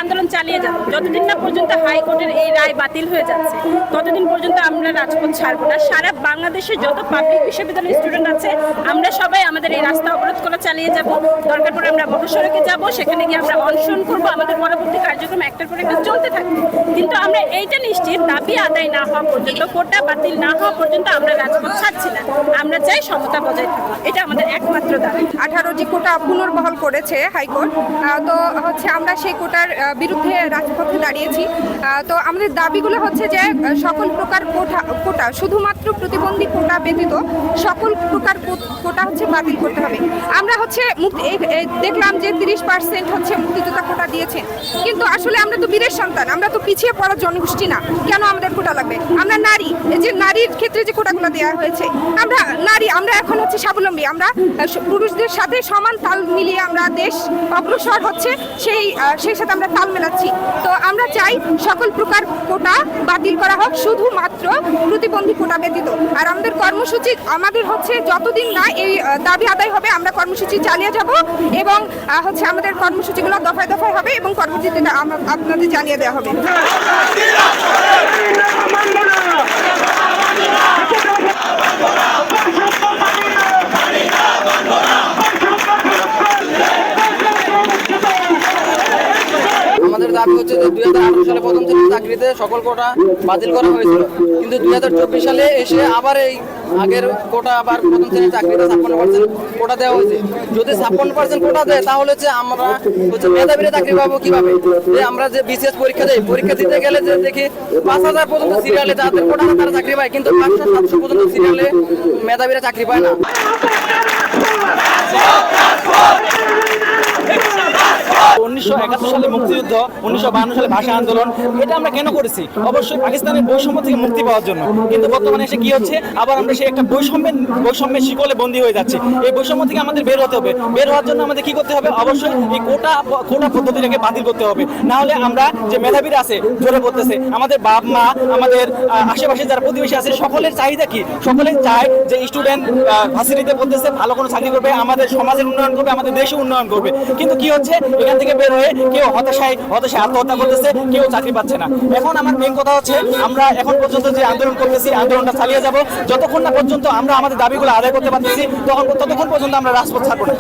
আন্দোলন চালিয়ে যাব। যতদিন না পর্যন্ত হাইকোর্টের এই রায় বাতিল হয়ে যাচ্ছে ততদিন পর্যন্ত আমরা রাজপথ ছাড়বো না। সারা বাংলাদেশে যত পাবলিক বিশ্ববিদ্যালয়ের স্টুডেন্ট আছে আমরা সবাই আমাদের এই রাস্তা অবরোধ করা চালিয়ে যাব। দরকার পড়ে আমরা মহাসড়কে যাব, সেখানে গিয়ে আমরা অনশন করব। আমাদের পরবর্তী কার্যক্রম একটার পর একটা চলতে থাকবে। কিন্তু আমরা এইটা নিশ্চিত, দাবি আদায় না হওয়া পর্যন্ত, কোটা বাতিল না হওয়া পর্যন্ত আমরা রাজপথ ছাড়ছি না। আমরা চাই সমতা বজায় থাকবো, এটা আমাদের একমাত্র দাবি। 18টি কোটা পুনর্বহাল করেছে হাইকোর্ট, তো হচ্ছে আমরা সেই কোটার বিরুদ্ধে রাজপথে দাঁড়িয়েছি। তো আমাদের দাবিগুলো হচ্ছে যে সকল প্রকার কোটা শুধুমাত্র প্রতিবন্ধী কোটা ব্যতীত সকল প্রকার কোটা হচ্ছে বাতিল করতে হবে। আমরা হচ্ছে দেখলাম যে 30% হচ্ছে মুক্তিযোদ্ধা কোটা দিয়েছেন, কিন্তু আসলে আমরা তো বীরের সন্তান, আমরা তো পিছিয়ে পড়া জনগোষ্ঠী না, কেন আমাদের কোটা লাগবে? আমরা নারী, এই যে নারীর ক্ষেত্রে যে কোটাগুলো দেওয়া হয়েছে, আমরা নারী, আমরা এখন হচ্ছে স্বাবলম্বী, আমরা পুরুষদের সাথে সমান তাল মিলিয়ে আমরা দেশ অগ্রসর হচ্ছে সেই সাথে আমরা তাল মেলাচ্ছি। তো আমরা চাই সকল প্রকার কোটা বাতিল করা হোক, শুধুমাত্র প্রতিবন্ধী কোটা ব্যতীত। আর আমাদের কর্মসূচি আমাদের হচ্ছে যতদিন না এই দাবি আদায় হবে আমরা কর্মসূচি চালিয়ে যাব, এবং হচ্ছে আমাদের কর্মসূচিগুলো দফায় দফায় হবে এবং পরবর্তীতে আপনাদের জানিয়ে দেওয়া হবে। আমাদের দাবি হচ্ছে যে 2018 সালে প্রথম শ্রেণীর চাকরিতে সকল কোটা বাতিল করা হয়েছিল, কিন্তু 2024 সালে এসে আবার এই আগের কোটা আবার প্রথম শ্রেণীর চাকরিতে 56% কোটা দেওয়া হয়েছে। যদি 56% কোটা দেয় তাহলে হচ্ছে আমরা হচ্ছে মেধাবীরা চাকরি পাবো কিভাবে? যে আমরা যে বিসিএস পরীক্ষা দেই, পরীক্ষা দিতে গেলে যে দেখি 5000 পর্যন্ত সিরিয়ালে যাদের কোটা তারা চাকরি পায়, কিন্তু 500-700 পর্যন্ত সিরিয়ালে মেধাবীরা চাকরি পায় না। 1971 সালে মুক্তিযুদ্ধ, 1952 সালে ভাষা আন্দোলন, এটা আমরা কেন করেছি? অবশ্যই পাকিস্তানের বৈষম্য থেকে মুক্তি পাওয়ার জন্য। কিন্তু বর্তমানে এসে কি হচ্ছে, আবার আমরা সেই একটা বৈষম্যের শিকলে বন্দী হয়ে যাচ্ছি। এই বৈষম্য থেকে আমাদের বের হতে হবে। বের হওয়ার জন্য আমাদের কি করতে হবে? অবশ্যই এই কোটা পদ্ধতিটাকে বাতিল করতে হবে। না হলে আমরা যে মেধাবীরা আছে ঝরে পড়তেছে, আমাদের বাপ মা, আমাদের আশেপাশে যারা প্রতিবেশী আছে, সকলের চাহিদা কি? সকলে চায় যে স্টুডেন্ট ভার্সিটিতে পড়তেছে, ভালো কোনো চাকরি করবে, আমাদের সমাজের উন্নয়ন করবে, আমাদের দেশের উন্নয়ন করবে। কিন্তু কি হচ্ছে, এখান থেকে বের হয়ে কেউ হতাশায় আত্মহত্যা করতেছে, কেউ চাকরি পাচ্ছে না। এখন আমার মেইন কথা হচ্ছে, আমরা এখন পর্যন্ত যে আন্দোলন করতেছি, আন্দোলনটা চালিয়ে যাব যতক্ষণ না পর্যন্ত আমরা আমাদের দাবিগুলো আদায় করতে পারতেছি, ততক্ষণ পর্যন্ত আমরা রাজপথ ছাড়বো না।